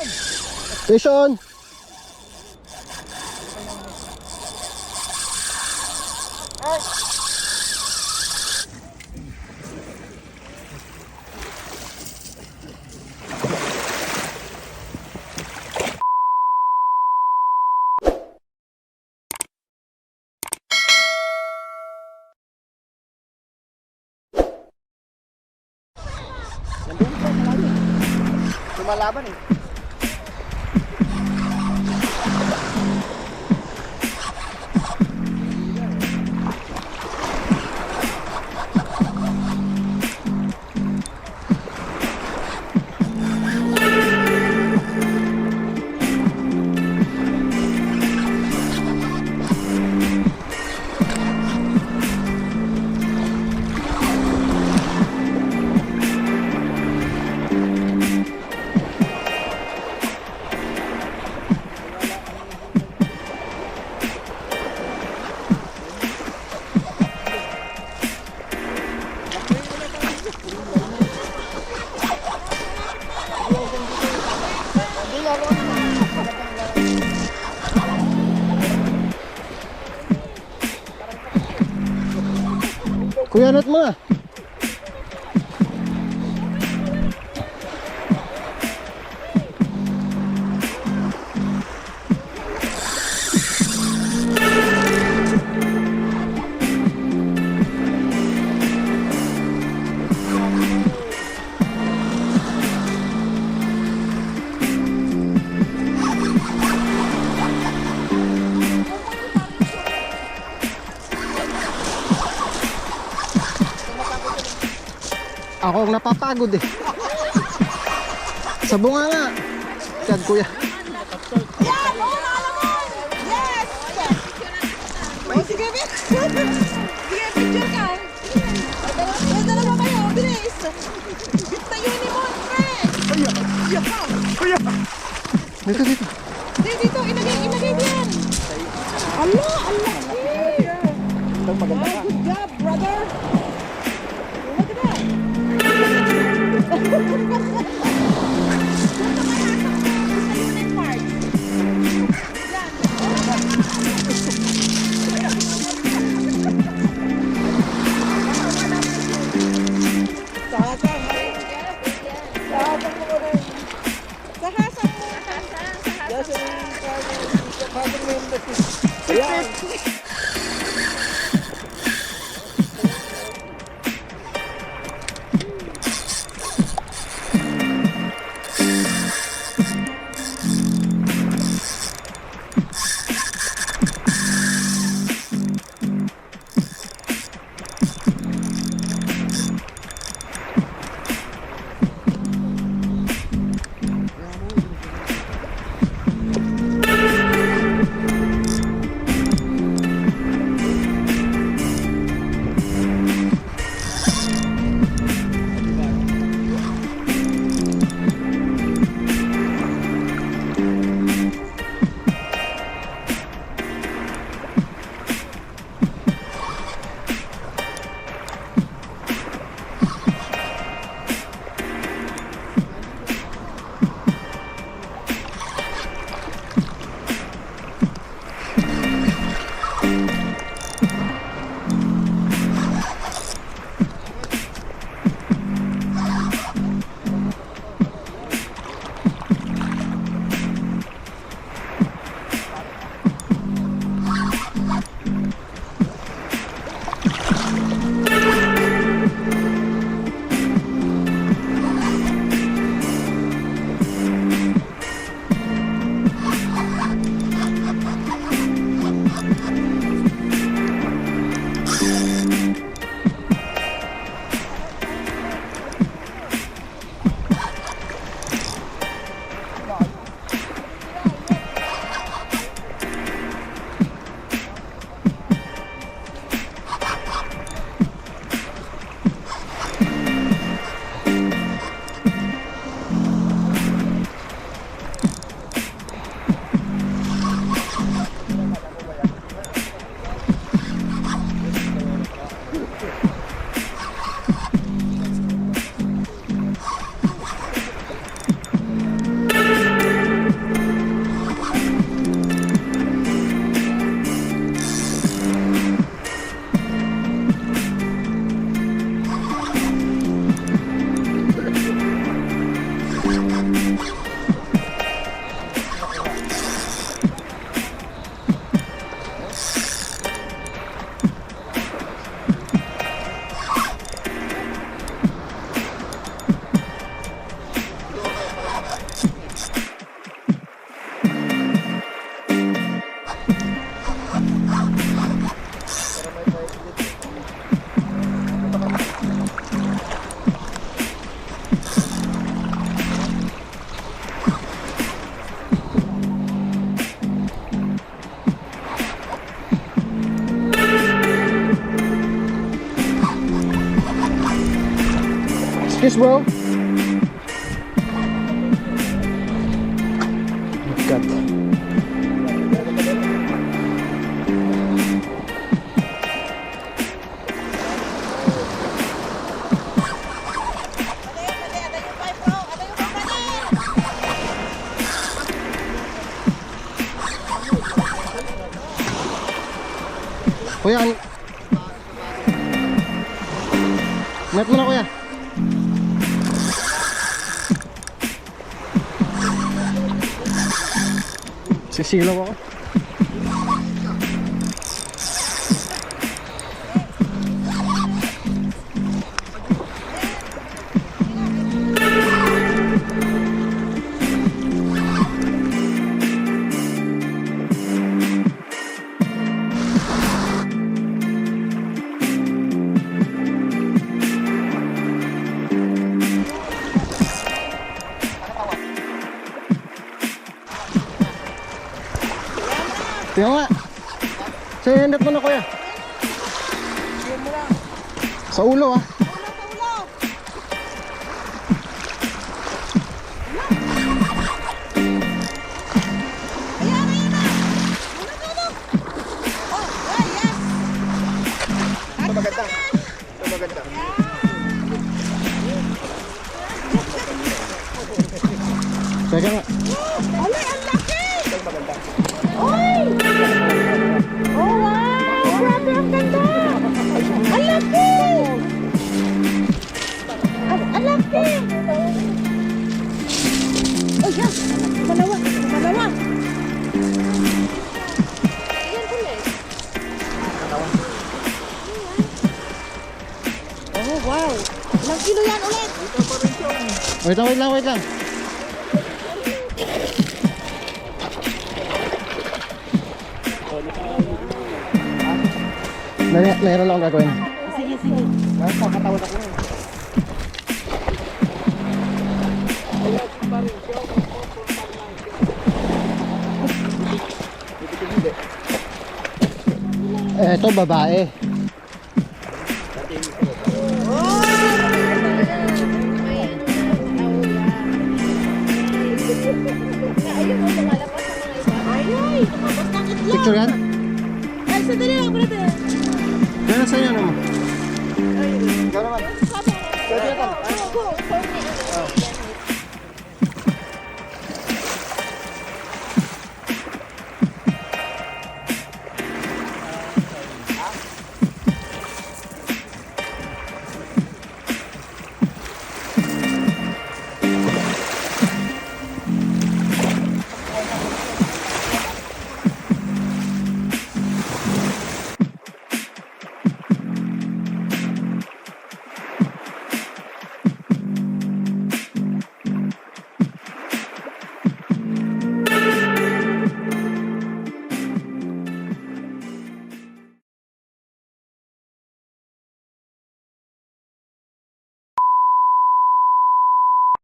Station! Lumalaban eh. Kuya, anot mo na. Ako ang napapagod eh. Sa bunga nga. Yan kuya. Yan! Oo, malamon! Yes! O, sige, Bit. Sige, picture ka. O, dalawa kayo, bilis. Bit na Unimon, friend. Dito, dito. Dito, ilagay diyan. Allah, Allah. Maganda ka. Good job, brother. Look at that. Cheers, bro. God. Kuya, net mo na kuya. Sisilaw ako. Tingnan nga. Say, net mo na kuya. Sa ulo ah. Ito maganda. Ito maganda. Teka nga. Alay, ang laki! Ito maganda. Oy! Oh, wow! Grabe, ang ganda! Ang laki! Ang laki! Oh, yan! Malawa! Malawa! Ayan ulit. Oh, wow! Ilang kilo yan ulit? Wait lang, wait lang, wait lang. Meron lang akong gagawin. Sige, sige. Nakakatawad ako na. Eto, babae. Picture yan? Ay, sandali lang, brother. Yan, sa'yo naman. Ikaw naman. Go, go.